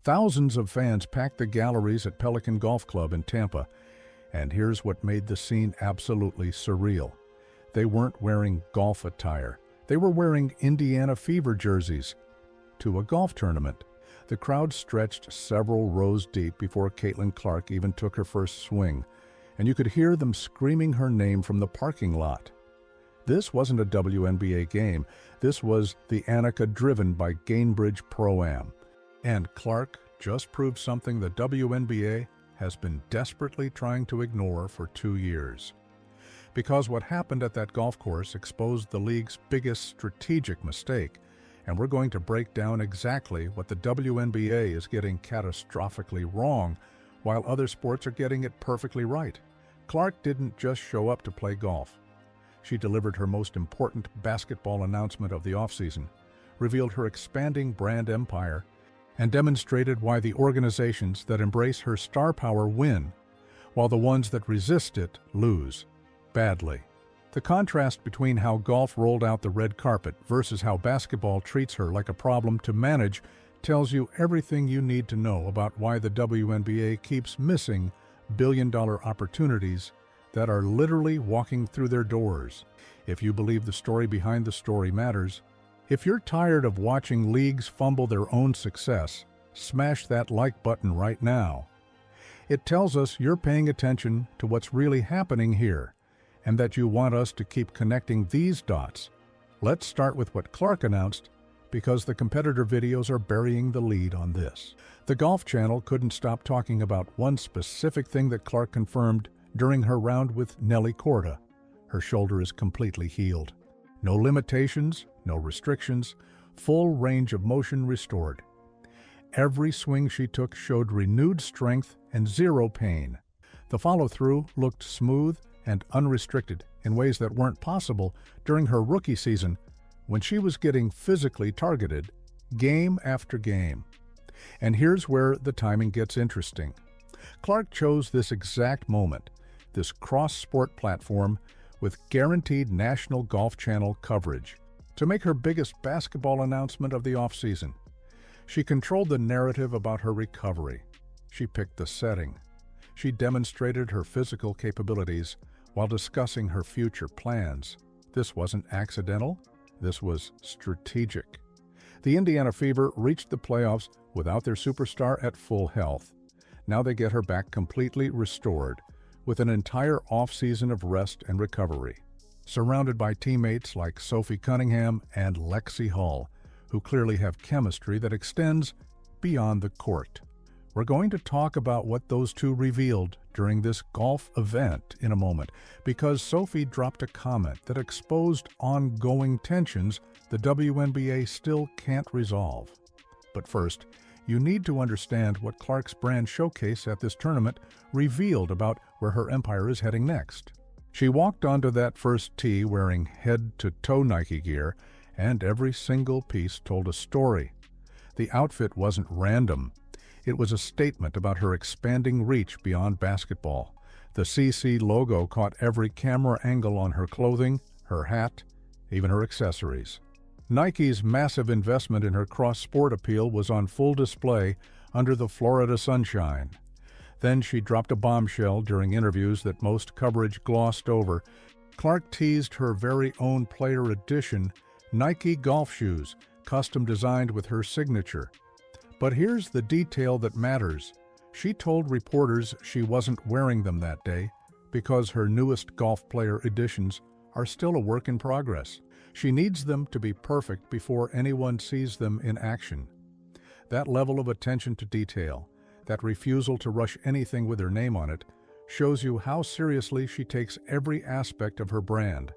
Thousands of fans packed the galleries at Pelican Golf Club in Tampa, and here's what made the scene absolutely surreal. They weren't wearing golf attire. They were wearing Indiana Fever jerseys to a golf tournament. The crowd stretched several rows deep before Caitlin Clark even took her first swing, and you could hear them screaming her name from the parking lot. This wasn't a WNBA game. This was the Annika driven by Gainbridge Pro-Am. And Clark just proved something the WNBA has been desperately trying to ignore for 2 years. Because what happened at that golf course exposed the league's biggest strategic mistake, and we're going to break down exactly what the WNBA is getting catastrophically wrong, while other sports are getting it perfectly right. Clark didn't just show up to play golf. She delivered her most important basketball announcement of the offseason, revealed her expanding brand empire, and demonstrated why the organizations that embrace her star power win, while the ones that resist it lose badly. The contrast between how golf rolled out the red carpet versus how basketball treats her like a problem to manage tells you everything you need to know about why the WNBA keeps missing billion-dollar opportunities that are literally walking through their doors. If you believe the story behind the story matters, if you're tired of watching leagues fumble their own success, smash that like button right now. It tells us you're paying attention to what's really happening here, and that you want us to keep connecting these dots. Let's start with what Clark announced, because the competitor videos are burying the lead on this. The Golf Channel couldn't stop talking about one specific thing that Clark confirmed during her round with Nelly Korda. Her shoulder is completely healed. No limitations, no restrictions, full range of motion restored. Every swing she took showed renewed strength and zero pain. The follow-through looked smooth and unrestricted in ways that weren't possible during her rookie season when she was getting physically targeted game after game. And here's where the timing gets interesting. Clark chose this exact moment, this cross-sport platform with guaranteed national Golf Channel coverage, to make her biggest basketball announcement of the offseason. She controlled the narrative about her recovery. She picked the setting. She demonstrated her physical capabilities while discussing her future plans. This wasn't accidental. This was strategic. The Indiana Fever reached the playoffs without their superstar at full health. Now they get her back completely restored, with an entire off-season of rest and recovery, surrounded by teammates like Sophie Cunningham and Lexi Hull, who clearly have chemistry that extends beyond the court. We're going to talk about what those two revealed during this golf event in a moment, because Sophie dropped a comment that exposed ongoing tensions the WNBA still can't resolve. But first, you need to understand what Clark's brand showcase at this tournament revealed about where her empire is heading next. She walked onto that first tee wearing head-to-toe Nike gear, and every single piece told a story. The outfit wasn't random. It was a statement about her expanding reach beyond basketball. The CC logo caught every camera angle on her clothing, her hat, even her accessories. Nike's massive investment in her cross-sport appeal was on full display under the Florida sunshine. Then she dropped a bombshell during interviews that most coverage glossed over. Clark teased her very own player edition Nike golf shoes, custom designed with her signature. But here's the detail that matters. She told reporters she wasn't wearing them that day because her newest golf player editions are still a work in progress. She needs them to be perfect before anyone sees them in action. That level of attention to detail, that refusal to rush anything with her name on it, shows you how seriously she takes every aspect of her brand.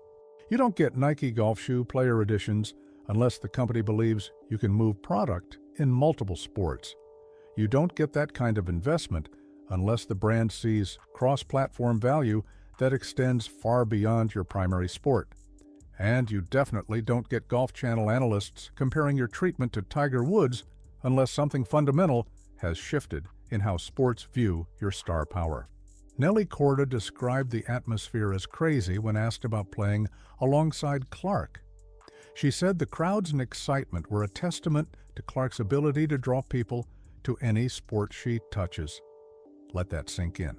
You don't get Nike golf shoe player editions unless the company believes you can move product in multiple sports. You don't get that kind of investment unless the brand sees cross-platform value that extends far beyond your primary sport. And you definitely don't get Golf Channel analysts comparing your treatment to Tiger Woods unless something fundamental has shifted in how sports view your star power. Nelly Korda described the atmosphere as crazy when asked about playing alongside Clark. She said the crowds and excitement were a testament to Clark's ability to draw people to any sport she touches. Let that sink in.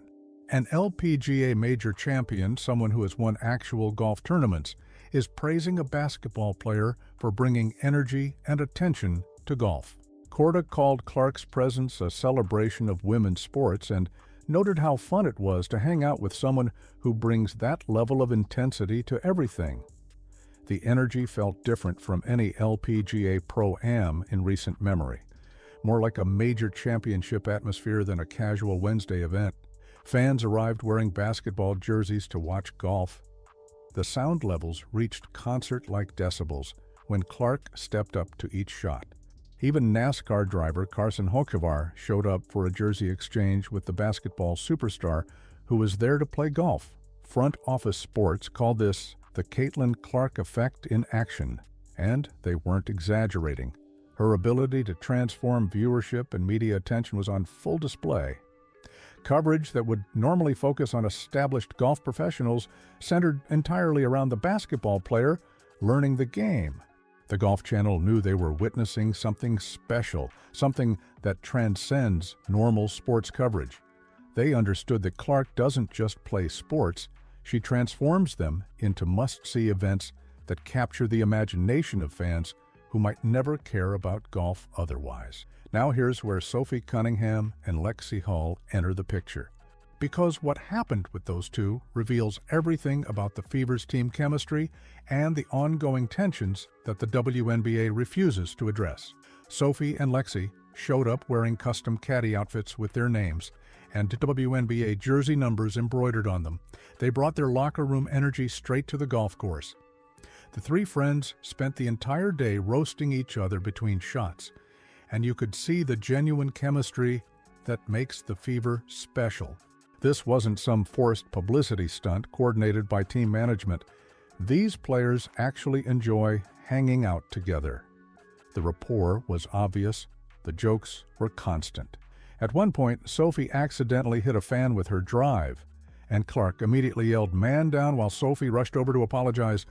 An LPGA major champion, someone who has won actual golf tournaments, is praising a basketball player for bringing energy and attention to golf. Korda called Clark's presence a celebration of women's sports and noted how fun it was to hang out with someone who brings that level of intensity to everything. The energy felt different from any LPGA Pro-Am in recent memory, more like a major championship atmosphere than a casual Wednesday event. Fans arrived wearing basketball jerseys to watch golf. The sound levels reached concert-like decibels when Clark stepped up to each shot. Even NASCAR driver Carson Hocevar showed up for a jersey exchange with the basketball superstar who was there to play golf. Front Office Sports called this the Caitlin Clark effect in action, and they weren't exaggerating. Her ability to transform viewership and media attention was on full display. Coverage that would normally focus on established golf professionals centered entirely around the basketball player learning the game. The Golf Channel knew they were witnessing something special, something that transcends normal sports coverage. They understood that Clark doesn't just play sports, she transforms them into must-see events that capture the imagination of fans who might never care about golf otherwise. Now here's where Sophie Cunningham and Lexi Hull enter the picture. Because what happened with those two reveals everything about the Fever's team chemistry and the ongoing tensions that the WNBA refuses to address. Sophie and Lexi showed up wearing custom caddy outfits with their names and WNBA jersey numbers embroidered on them. They brought their locker room energy straight to the golf course. The three friends spent the entire day roasting each other between shots, and you could see the genuine chemistry that makes the Fever special. This wasn't some forced publicity stunt coordinated by team management. These players actually enjoy hanging out together. The rapport was obvious. The jokes were constant. At one point, Sophie accidentally hit a fan with her drive, and Clark immediately yelled, "Man down," while Sophie rushed over to apologize.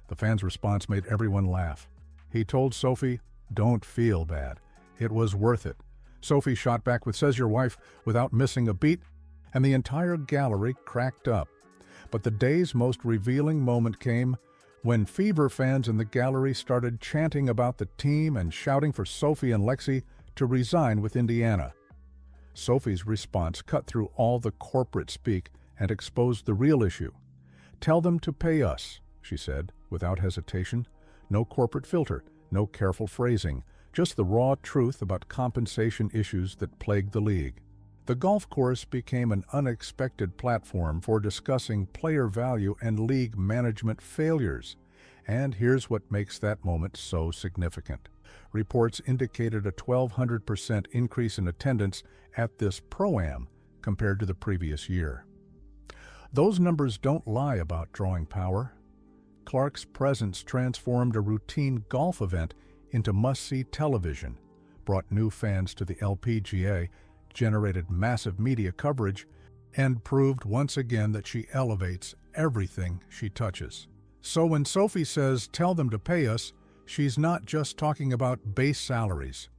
The fan's response made everyone laugh. He told Sophie, "Don't feel bad. It was worth it." Sophie shot back with, "Says your wife," without missing a beat, and the entire gallery cracked up. But the day's most revealing moment came when Fever fans in the gallery started chanting about the team and shouting for Sophie and Lexi to resign with Indiana. Sophie's response cut through all the corporate speak and exposed the real issue. "Tell them to pay us," she said, without hesitation. No corporate filter, no careful phrasing, just the raw truth about compensation issues that plagued the league. The golf course became an unexpected platform for discussing player value and league management failures. And here's what makes that moment so significant. Reports indicated a 1,200% increase in attendance at this Pro-Am compared to the previous year. Those numbers don't lie about drawing power. Clark's presence transformed a routine golf event into must-see television, brought new fans to the LPGA, generated massive media coverage, and proved once again that she elevates everything she touches. So when Sophie says, "Tell them to pay us," she's not just talking about base salaries.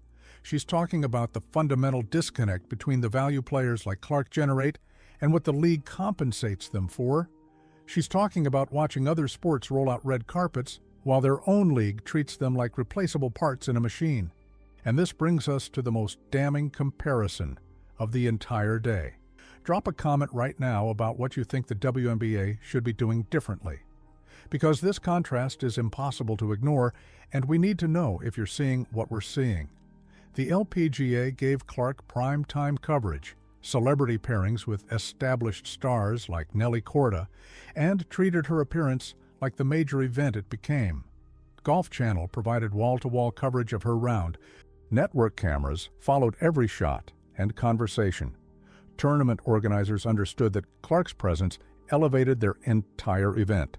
She's talking about the fundamental disconnect between the value players like Clark generate and what the league compensates them for. She's talking about watching other sports roll out red carpets while their own league treats them like replaceable parts in a machine. And this brings us to the most damning comparison of the entire day. Drop a comment right now about what you think the WNBA should be doing differently. Because this contrast is impossible to ignore, and we need to know if you're seeing what we're seeing. The LPGA gave Clark prime-time coverage, celebrity pairings with established stars like Nelly Korda, and treated her appearance like the major event it became. Golf Channel provided wall-to-wall coverage of her round. Network cameras followed every shot and conversation. Tournament organizers understood that Clark's presence elevated their entire event,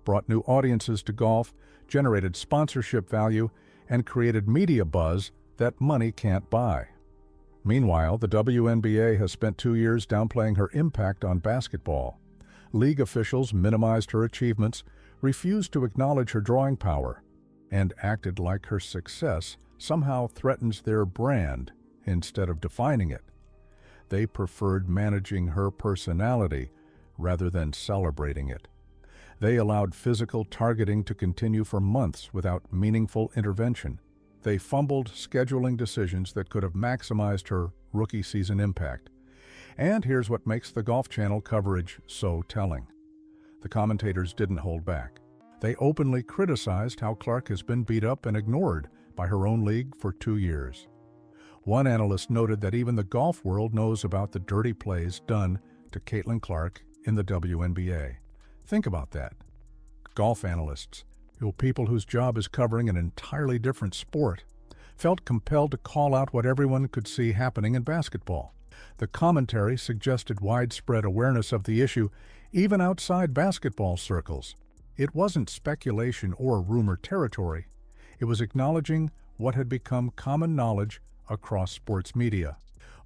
brought new audiences to golf, generated sponsorship value, and created media buzz that money can't buy. Meanwhile, the WNBA has spent 2 years downplaying her impact on basketball. League officials minimized her achievements, refused to acknowledge her drawing power, and acted like her success somehow threatens their brand instead of defining it. They preferred managing her personality rather than celebrating it. They allowed physical targeting to continue for months without meaningful intervention. They fumbled scheduling decisions that could have maximized her rookie season impact. And here's what makes the Golf Channel coverage so telling. The commentators didn't hold back. They openly criticized how Clark has been beat up and ignored by her own league for 2 years. One analyst noted that even the golf world knows about the dirty plays done to Caitlin Clark in the WNBA. Think about that. Golf analysts, people whose job is covering an entirely different sport, felt compelled to call out what everyone could see happening in basketball. The commentary suggested widespread awareness of the issue even outside basketball circles. It wasn't speculation or rumor territory. It was acknowledging what had become common knowledge across sports media.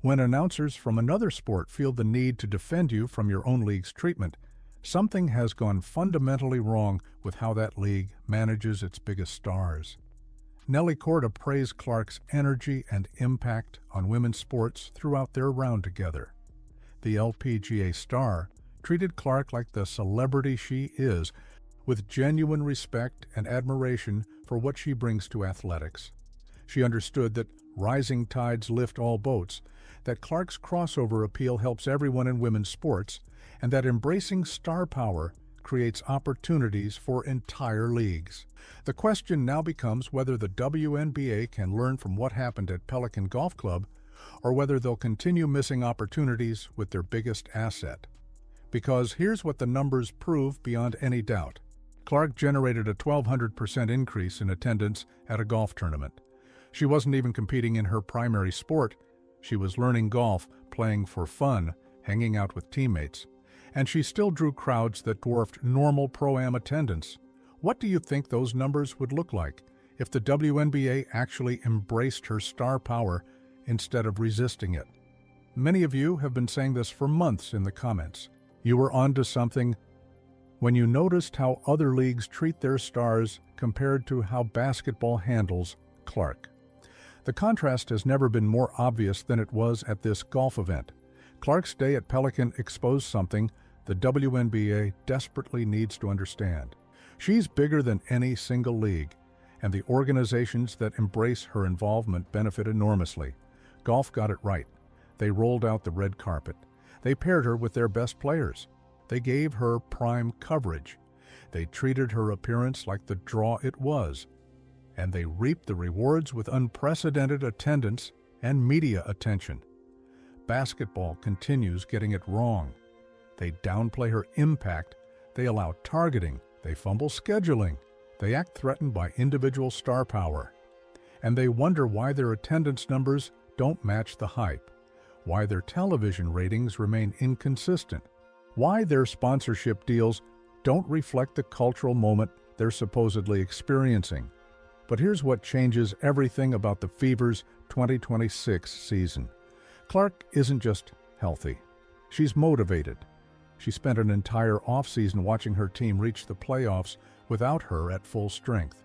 When announcers from another sport feel the need to defend you from your own league's treatment, something has gone fundamentally wrong with how that league manages its biggest stars. Nellie Korda praised Clark's energy and impact on women's sports throughout their round together. The LPGA star treated Clark like the celebrity she is, with genuine respect and admiration for what she brings to athletics. She understood that rising tides lift all boats, that Clark's crossover appeal helps everyone in women's sports, and that embracing star power creates opportunities for entire leagues. The question now becomes whether the WNBA can learn from what happened at Pelican Golf Club, or whether they'll continue missing opportunities with their biggest asset. Because here's what the numbers prove beyond any doubt. Clark generated a 1,200% increase in attendance at a golf tournament. She wasn't even competing in her primary sport. She was learning golf, playing for fun, hanging out with teammates. And she still drew crowds that dwarfed normal Pro-Am attendance. What do you think those numbers would look like if the WNBA actually embraced her star power instead of resisting it? Many of you have been saying this for months in the comments. You were onto something when you noticed how other leagues treat their stars compared to how basketball handles Clark. The contrast has never been more obvious than it was at this golf event. Clark's day at Pelican exposed something the WNBA desperately needs to understand. She's bigger than any single league, and the organizations that embrace her involvement benefit enormously. Golf got it right. They rolled out the red carpet. They paired her with their best players. They gave her prime coverage. They treated her appearance like the draw it was. And they reaped the rewards with unprecedented attendance and media attention. Basketball continues getting it wrong. They downplay her impact. They allow targeting. They fumble scheduling. They act threatened by individual star power. And they wonder why their attendance numbers don't match the hype, why their television ratings remain inconsistent, why their sponsorship deals don't reflect the cultural moment they're supposedly experiencing. But here's what changes everything about the Fever's 2026 season. Clark isn't just healthy. She's motivated. She spent an entire offseason watching her team reach the playoffs without her at full strength.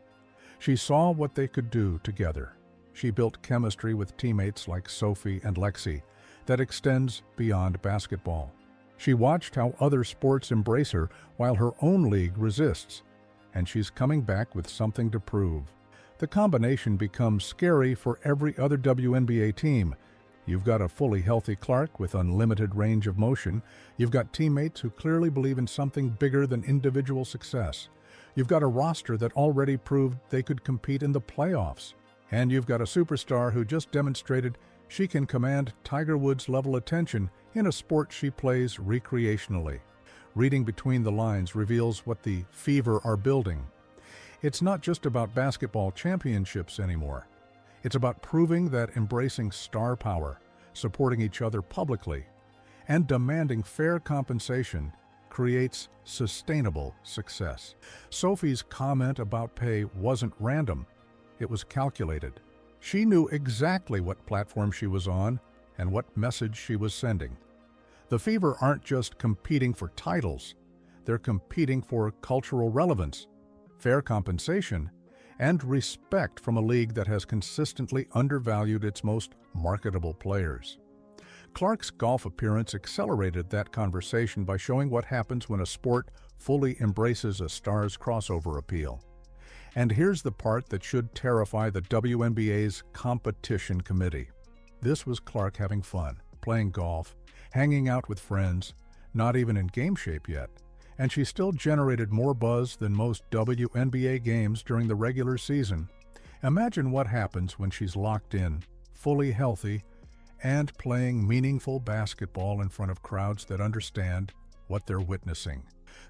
She saw what they could do together. She built chemistry with teammates like Sophie and Lexi that extends beyond basketball. She watched how other sports embrace her while her own league resists, and she's coming back with something to prove. The combination becomes scary for every other WNBA team. You've got a fully healthy Clark with unlimited range of motion. You've got teammates who clearly believe in something bigger than individual success. You've got a roster that already proved they could compete in the playoffs. And you've got a superstar who just demonstrated she can command Tiger Woods-level attention in a sport she plays recreationally. Reading between the lines reveals what the Fever are building. It's not just about basketball championships anymore. It's about proving that embracing star power, supporting each other publicly, and demanding fair compensation creates sustainable success. Sophie's comment about pay wasn't random. It was calculated. She knew exactly what platform she was on and what message she was sending. The Fever aren't just competing for titles. They're competing for cultural relevance, fair compensation, and respect from a league that has consistently undervalued its most marketable players. Clark's golf appearance accelerated that conversation by showing what happens when a sport fully embraces a star's crossover appeal. And here's the part that should terrify the WNBA's competition committee. This was Clark having fun, playing golf, hanging out with friends, not even in game shape yet, and she still generated more buzz than most WNBA games during the regular season. Imagine what happens when she's locked in, fully healthy, and playing meaningful basketball in front of crowds that understand what they're witnessing.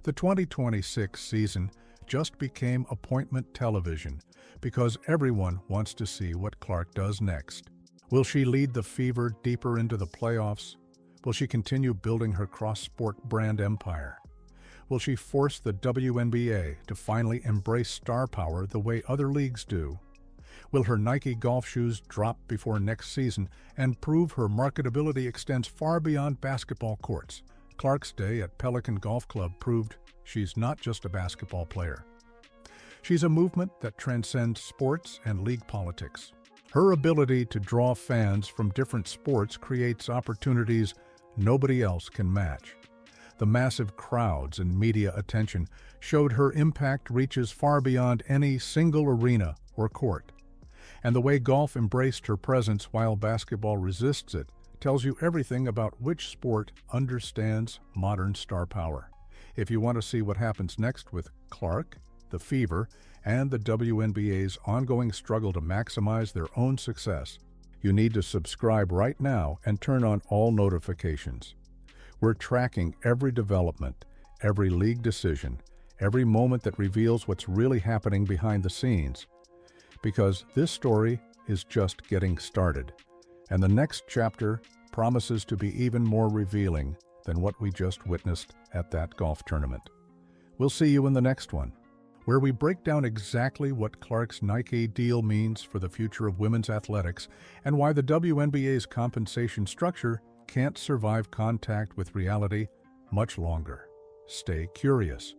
The 2026 season just became appointment television because everyone wants to see what Clark does next. Will she lead the Fever deeper into the playoffs? Will she continue building her cross-sport brand empire? Will she force the WNBA to finally embrace star power the way other leagues do? Will her Nike golf shoes drop before next season and prove her marketability extends far beyond basketball courts? Clark's day at Pelican Golf Club proved she's not just a basketball player. She's a movement that transcends sports and league politics. Her ability to draw fans from different sports creates opportunities nobody else can match. The massive crowds and media attention showed her impact reaches far beyond any single arena or court. And the way golf embraced her presence while basketball resists it tells you everything about which sport understands modern star power. If you want to see what happens next with Clark, the Fever, and the WNBA's ongoing struggle to maximize their own success, you need to subscribe right now and turn on all notifications. We're tracking every development, every league decision, every moment that reveals what's really happening behind the scenes. Because this story is just getting started, and the next chapter promises to be even more revealing than what we just witnessed at that golf tournament. We'll see you in the next one, where we break down exactly what Clark's Nike deal means for the future of women's athletics and why the WNBA's compensation structure can't survive contact with reality much longer. Stay curious.